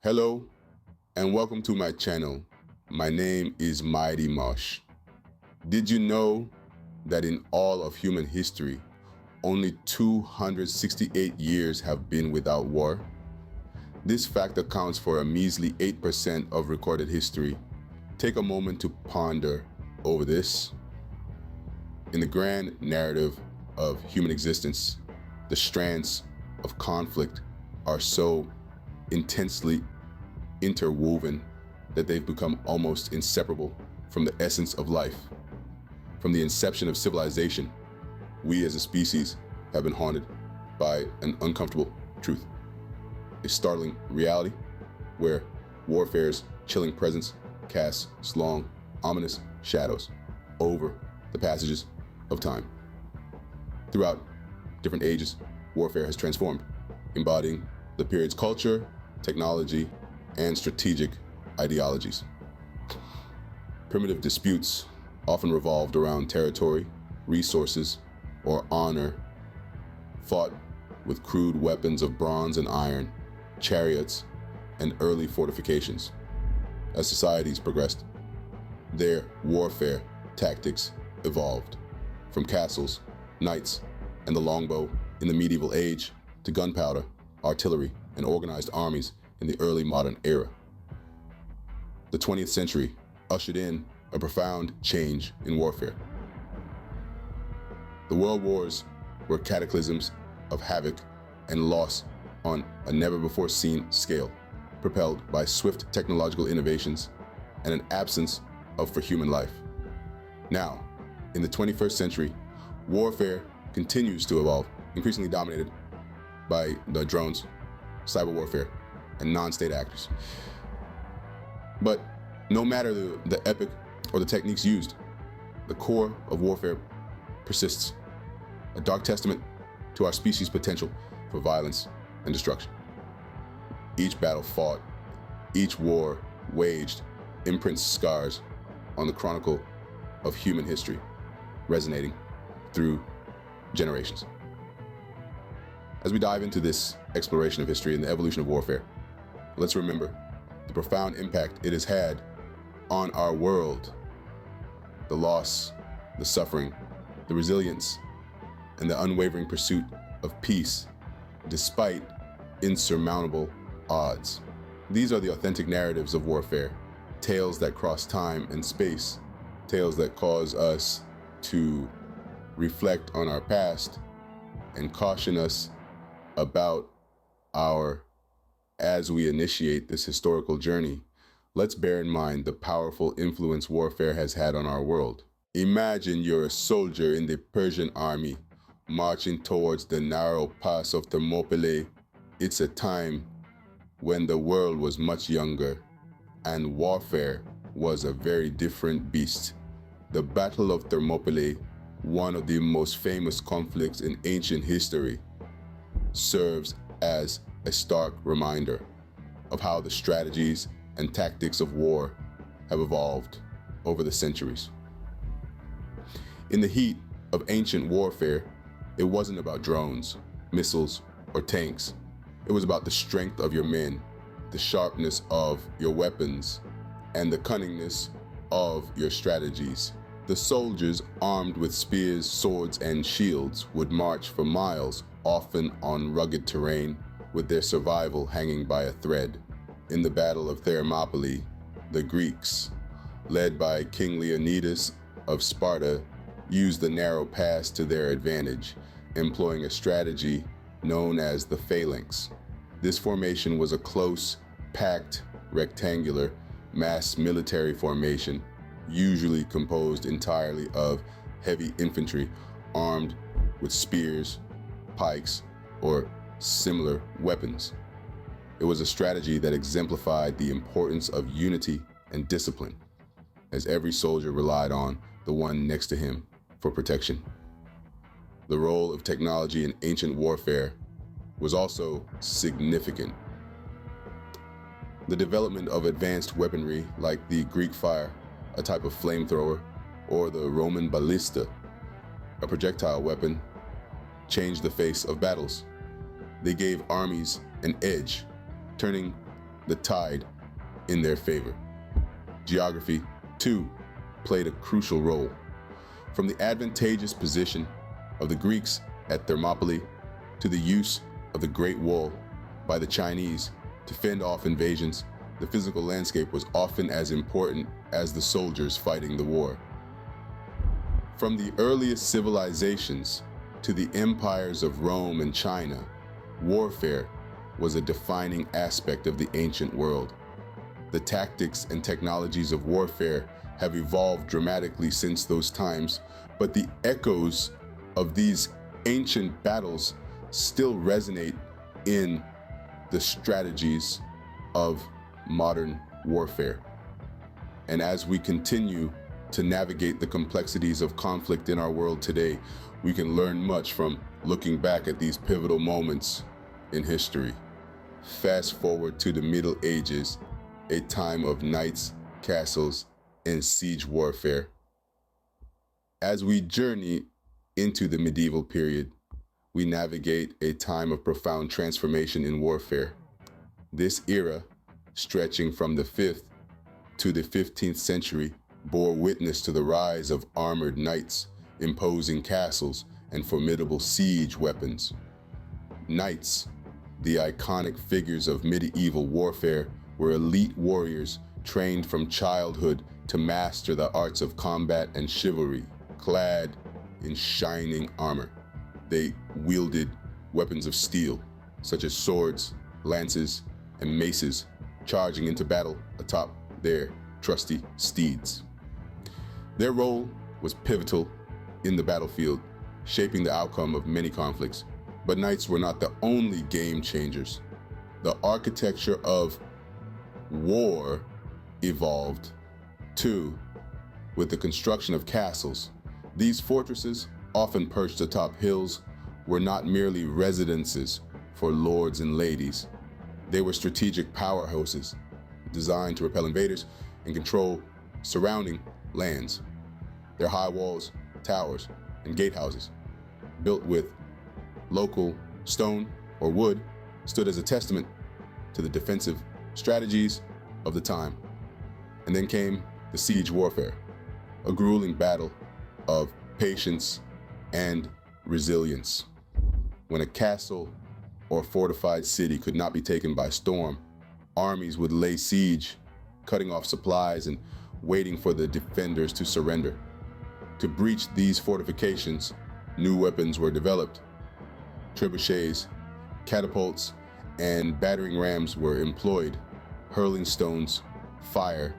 Hello and welcome to my channel. My name is Mighty Mosh. Did you know that in all of human history, only 268 years have been without war? This fact accounts for a measly 8% of recorded history. Take a moment to ponder over this. In the grand narrative of human existence, the strands of conflict are so intensely interwoven that they've become almost inseparable from the essence of life. From the inception of civilization, we as a species have been haunted by an uncomfortable truth, a startling reality where warfare's chilling presence casts long, ominous shadows over the passages of time. Throughout different ages, warfare has transformed, embodying the period's culture, technology, and strategic ideologies. Primitive disputes often revolved around territory, resources, or honor, fought with crude weapons of bronze and iron, chariots, and early fortifications. As societies progressed, their warfare tactics evolved, from castles, knights, and the longbow in the medieval age to gunpowder, artillery, and organized armies in the early modern era. The 20th century ushered in a profound change in warfare. The world wars were cataclysms of havoc and loss on a never-before-seen scale, propelled by swift technological innovations and an absence for human life. Now, in the 21st century, warfare continues to evolve, increasingly dominated by the drones, cyber warfare, and non-state actors. But no matter the epic or the techniques used, the core of warfare persists, a dark testament to our species' potential for violence and destruction. Each battle fought, each war waged, imprints scars on the chronicle of human history, resonating through generations. As we dive into this exploration of history and the evolution of warfare, let's remember the profound impact it has had on our world, the loss, the suffering, the resilience, and the unwavering pursuit of peace despite insurmountable odds. These are the authentic narratives of warfare, tales that cross time and space, tales that cause us to reflect on our past and caution us about as we initiate this historical journey. Let's bear in mind the powerful influence warfare has had on our world. Imagine you're a soldier in the Persian army marching towards the narrow pass of Thermopylae. It's a time when the world was much younger and warfare was a very different beast. The Battle of Thermopylae, one of the most famous conflicts in ancient history, serves as a stark reminder of how the strategies and tactics of war have evolved over the centuries. In the heat of ancient warfare, it wasn't about drones, missiles, or tanks. It was about the strength of your men, the sharpness of your weapons, and the cunningness of your strategies. The soldiers, armed with spears, swords, and shields, would march for miles, often on rugged terrain, with their survival hanging by a thread. In the Battle of Thermopylae, the Greeks, led by King Leonidas of Sparta, used the narrow pass to their advantage, employing a strategy known as the phalanx. This formation was a close, packed, rectangular, mass military formation, usually composed entirely of heavy infantry armed with spears, pikes, or similar weapons. It was a strategy that exemplified the importance of unity and discipline, as every soldier relied on the one next to him for protection. The role of technology in ancient warfare was also significant. The development of advanced weaponry like the Greek fire, a type of flamethrower, or the Roman ballista, a projectile weapon, changed the face of battles. They gave armies an edge, turning the tide in their favor. Geography, too, played a crucial role. From the advantageous position of the Greeks at Thermopylae to the use of the Great Wall by the Chinese to fend off invasions, the physical landscape was often as important as the soldiers fighting the war. From the earliest civilizations to the empires of Rome and China, warfare was a defining aspect of the ancient world. The tactics and technologies of warfare have evolved dramatically since those times, but the echoes of these ancient battles still resonate in the strategies of modern warfare. And as we continue to navigate the complexities of conflict in our world today, we can learn much from looking back at these pivotal moments in history. Fast forward to the Middle Ages, a time of knights, castles, and siege warfare. As we journey into the medieval period, we navigate a time of profound transformation in warfare. This era, stretching from the 5th to the 15th century, bore witness to the rise of armored knights, imposing castles, and formidable siege weapons. Knights, the iconic figures of medieval warfare, were elite warriors trained from childhood to master the arts of combat and chivalry. Clad in shining armor, they wielded weapons of steel, such as swords, lances, and maces, charging into battle atop their trusty steeds. Their role was pivotal in the battlefield, shaping the outcome of many conflicts. But knights were not the only game changers. The architecture of war evolved, too, with the construction of castles. These fortresses, often perched atop hills, were not merely residences for lords and ladies. They were strategic powerhouses designed to repel invaders and control surrounding lands. Their high walls, towers, and gatehouses, built with local stone or wood, stood as a testament to the defensive strategies of the time. And then came the siege warfare, a grueling battle of patience and resilience. When a castle or fortified city could not be taken by storm, armies would lay siege, cutting off supplies and waiting for the defenders to surrender. To breach these fortifications, new weapons were developed. Trebuchets, catapults, and battering rams were employed, hurling stones, fire,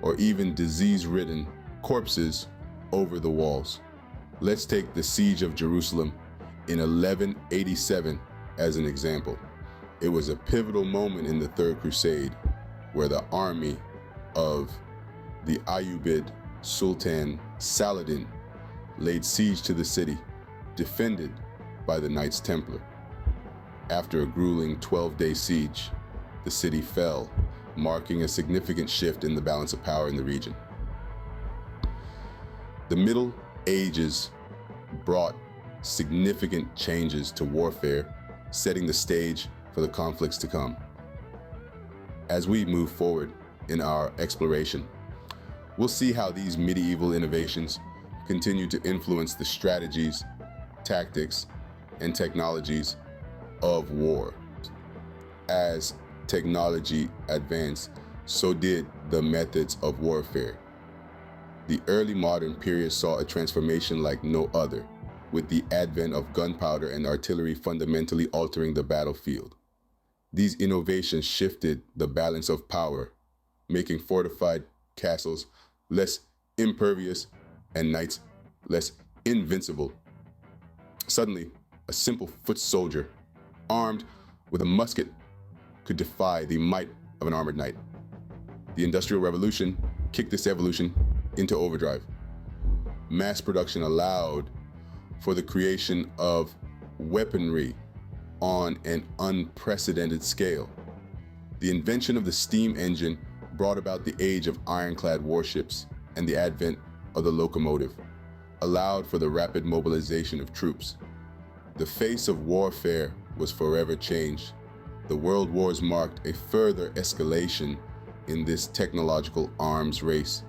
or even disease-ridden corpses over the walls. Let's take the siege of Jerusalem in 1187 as an example. It was a pivotal moment in the Third Crusade, where the army of the Ayyubid Sultan Saladin laid siege to the city, defended by the Knights Templar. After a grueling 12-day siege, the city fell, marking a significant shift in the balance of power in the region. The Middle Ages brought significant changes to warfare, setting the stage for the conflicts to come. As we move forward in our exploration, we'll see how these medieval innovations continue to influence the strategies, tactics, and technologies of war. As technology advanced, so did the methods of warfare. The early modern period saw a transformation like no other, with the advent of gunpowder and artillery fundamentally altering the battlefield. These innovations shifted the balance of power, making fortified castles less impervious and knights less invincible. Suddenly, a simple foot soldier, armed with a musket, could defy the might of an armored knight. The Industrial Revolution kicked this evolution into overdrive. Mass production allowed for the creation of weaponry on an unprecedented scale. The invention of the steam engine brought about the age of ironclad warships, and the advent of the locomotive allowed for the rapid mobilization of troops. The face of warfare was forever changed. The World Wars marked a further escalation in this technological arms race.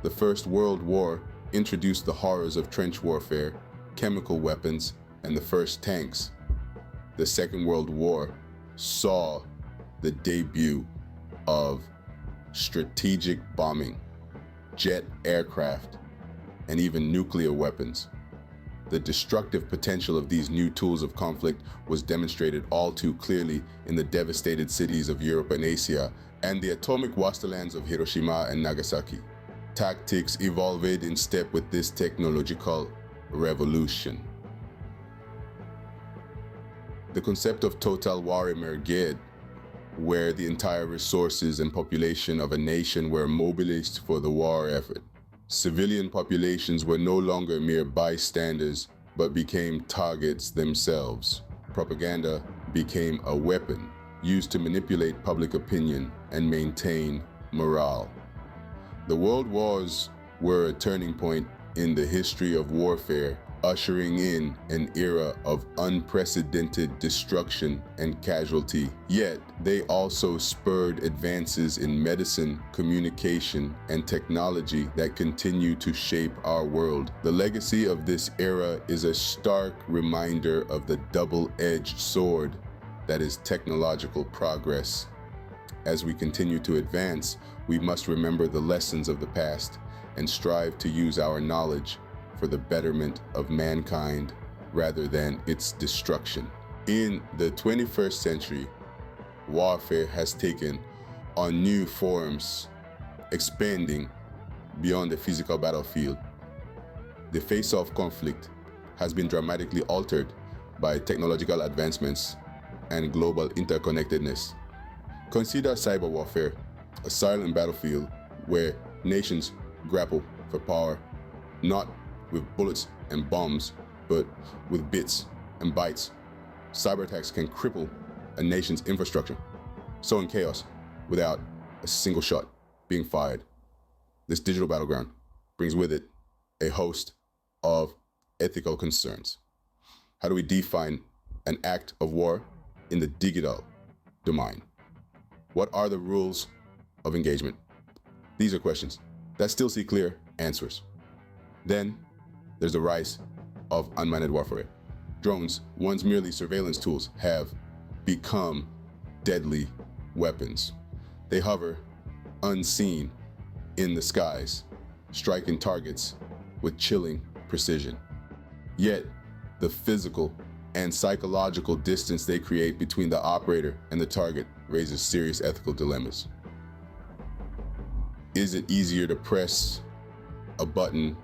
The First World War introduced the horrors of trench warfare, chemical weapons, and the first tanks. The Second World War saw the debut of strategic bombing, jet aircraft, and even nuclear weapons. The destructive potential of these new tools of conflict was demonstrated all too clearly in the devastated cities of Europe and Asia and the atomic wastelands of Hiroshima and Nagasaki. Tactics evolved in step with this technological revolution. The concept of total war emerged, where the entire resources and population of a nation were mobilized for the war effort. Civilian populations were no longer mere bystanders, but became targets themselves. Propaganda became a weapon used to manipulate public opinion and maintain morale. The world wars were a turning point in the history of warfare, ushering in an era of unprecedented destruction and casualty. Yet, they also spurred advances in medicine, communication, and technology that continue to shape our world. The legacy of this era is a stark reminder of the double-edged sword that is technological progress. As we continue to advance, we must remember the lessons of the past and strive to use our knowledge for the betterment of mankind rather than its destruction. In the 21st century, warfare has taken on new forms, expanding beyond the physical battlefield. The face-off conflict has been dramatically altered by technological advancements and global interconnectedness. Consider cyber warfare, a silent battlefield where nations grapple for power, not with bullets and bombs, but with bits and bytes. Cyber attacks can cripple a nation's infrastructure, sowing chaos without a single shot being fired. This digital battleground brings with it a host of ethical concerns. How do we define an act of war in the digital domain? What are the rules of engagement? These are questions that still see clear answers. Then there's the rise of unmanned warfare. Drones, once merely surveillance tools, have become deadly weapons. They hover unseen in the skies, striking targets with chilling precision. Yet, the physical and psychological distance they create between the operator and the target raises serious ethical dilemmas. Is it easier to press a button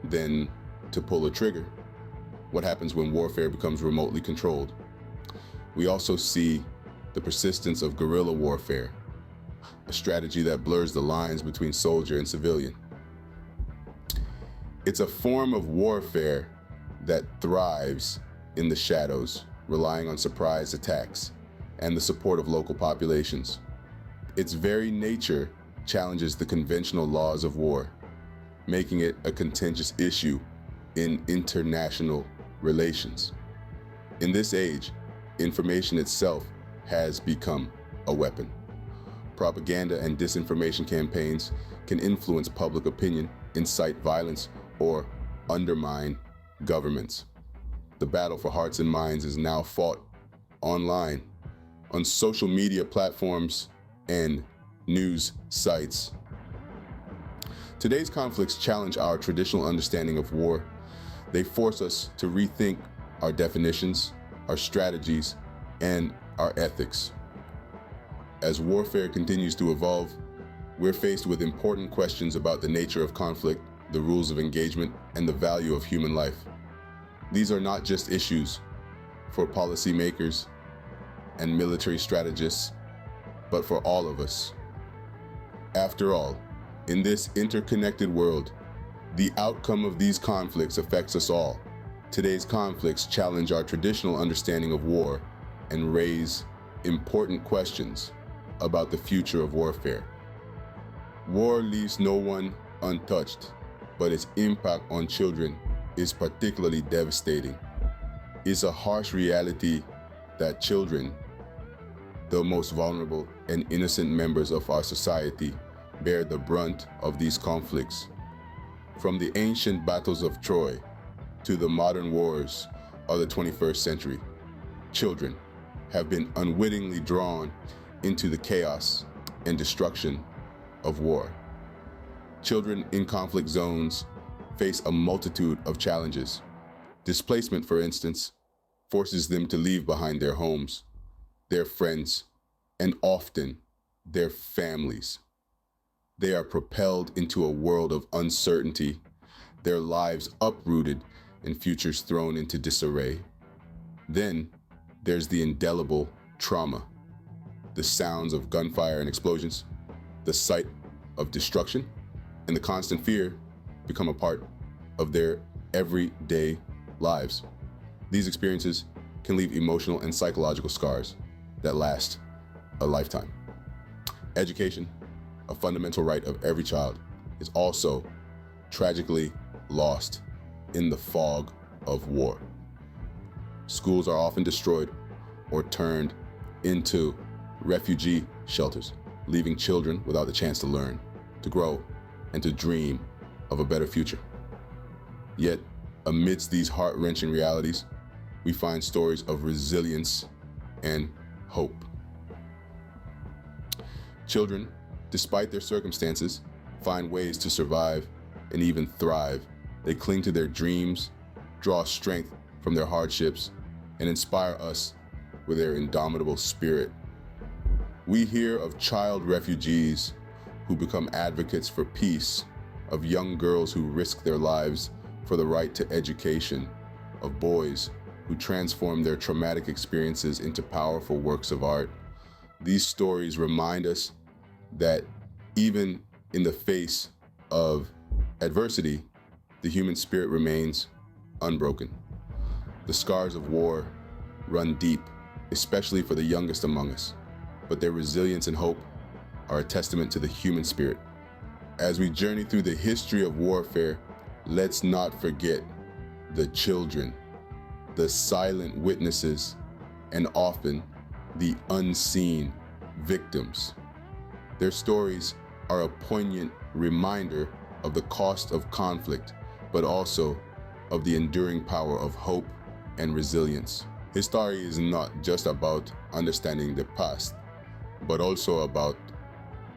than to pull a trigger? What happens when warfare becomes remotely controlled? We also see the persistence of guerrilla warfare, a strategy that blurs the lines between soldier and civilian. It's a form of warfare that thrives in the shadows, relying on surprise attacks and the support of local populations. Its very nature challenges the conventional laws of war, making it a contentious issue in international relations. In this age, information itself has become a weapon. Propaganda and disinformation campaigns can influence public opinion, incite violence, or undermine governments. The battle for hearts and minds is now fought online, on social media platforms, and news sites. Today's conflicts challenge our traditional understanding of war. They force us to rethink our definitions, our strategies, and our ethics. As warfare continues to evolve, we're faced with important questions about the nature of conflict, the rules of engagement, and the value of human life. These are not just issues for policymakers and military strategists, but for all of us. After all, in this interconnected world, the outcome of these conflicts affects us all. Today's conflicts challenge our traditional understanding of war and raise important questions about the future of warfare. War leaves no one untouched, but its impact on children is particularly devastating. It's a harsh reality that children The most vulnerable and innocent members of our society bear the brunt of these conflicts. From the ancient battles of Troy to the modern wars of the 21st century, children have been unwittingly drawn into the chaos and destruction of war. Children in conflict zones face a multitude of challenges. Displacement, for instance, forces them to leave behind their homes, their friends, and often their families. They are propelled into a world of uncertainty, their lives uprooted and futures thrown into disarray. Then there's the indelible trauma, the sounds of gunfire and explosions, the sight of destruction, and the constant fear become a part of their everyday lives. These experiences can leave emotional and psychological scars that last a lifetime. Education, a fundamental right of every child, is also tragically lost in the fog of war. Schools are often destroyed or turned into refugee shelters, leaving children without the chance to learn, to grow, and to dream of a better future. Yet, amidst these heart-wrenching realities, we find stories of resilience and hope. Children, despite their circumstances, find ways to survive and even thrive. They cling to their dreams, draw strength from their hardships, and inspire us with their indomitable spirit. We hear of child refugees who become advocates for peace, of young girls who risk their lives for the right to education, of boys who transform their traumatic experiences into powerful works of art. These stories remind us that even in the face of adversity, the human spirit remains unbroken. The scars of war run deep, especially for the youngest among us, but their resilience and hope are a testament to the human spirit. As we journey through the history of warfare, let's not forget the children, the silent witnesses, and often the unseen victims. Their stories are a poignant reminder of the cost of conflict, but also of the enduring power of hope and resilience. History is not just about understanding the past, but also about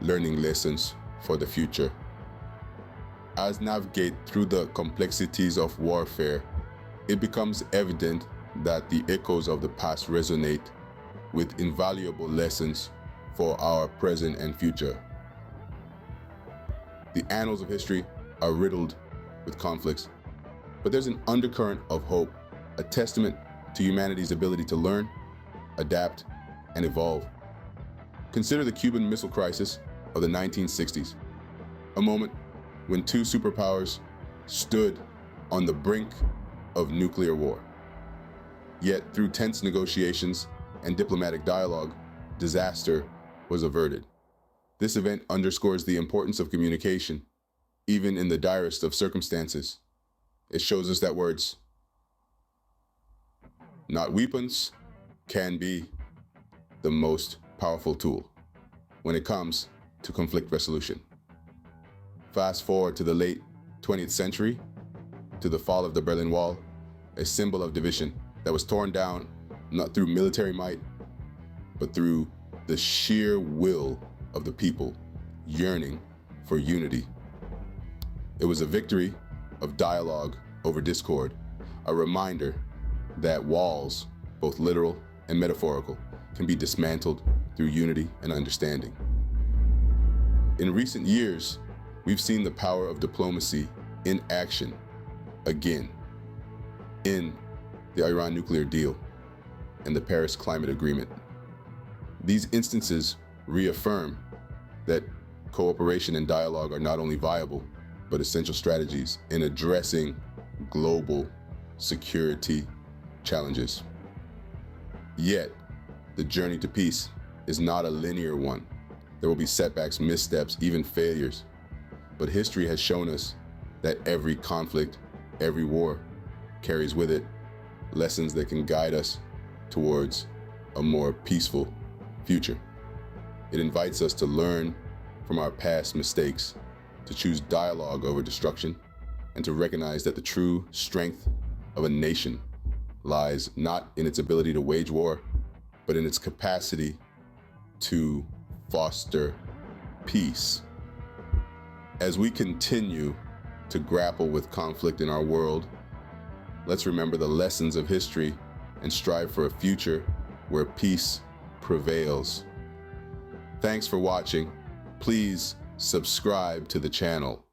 learning lessons for the future. As we navigate through the complexities of warfare, it becomes evident that the echoes of the past resonate with invaluable lessons for our present and future. The annals of history are riddled with conflicts, but there's an undercurrent of hope, a testament to humanity's ability to learn, adapt, and evolve. Consider the Cuban Missile Crisis of the 1960s, a moment when two superpowers stood on the brink of nuclear war. Yet through tense negotiations and diplomatic dialogue, disaster was averted. This event underscores the importance of communication, even in the direst of circumstances. It shows us that words, not weapons, can be the most powerful tool when it comes to conflict resolution. Fast forward to the late 20th century, to the fall of the Berlin Wall, a symbol of division that was torn down not through military might, but through the sheer will of the people yearning for unity. It was a victory of dialogue over discord, a reminder that walls, both literal and metaphorical, can be dismantled through unity and understanding. In recent years, we've seen the power of diplomacy in action again in the Iran nuclear deal and the Paris Climate Agreement. These instances reaffirm that cooperation and dialogue are not only viable, but essential strategies in addressing global security challenges. Yet, the journey to peace is not a linear one. There will be setbacks, missteps, even failures. But history has shown us that every conflict, every war, carries with it lessons that can guide us towards a more peaceful future. It invites us to learn from our past mistakes, to choose dialogue over destruction, and to recognize that the true strength of a nation lies not in its ability to wage war, but in its capacity to foster peace. As we continue to grapple with conflict in our world, let's remember the lessons of history and strive for a future where peace prevails. Thanks for watching. Please subscribe to the channel.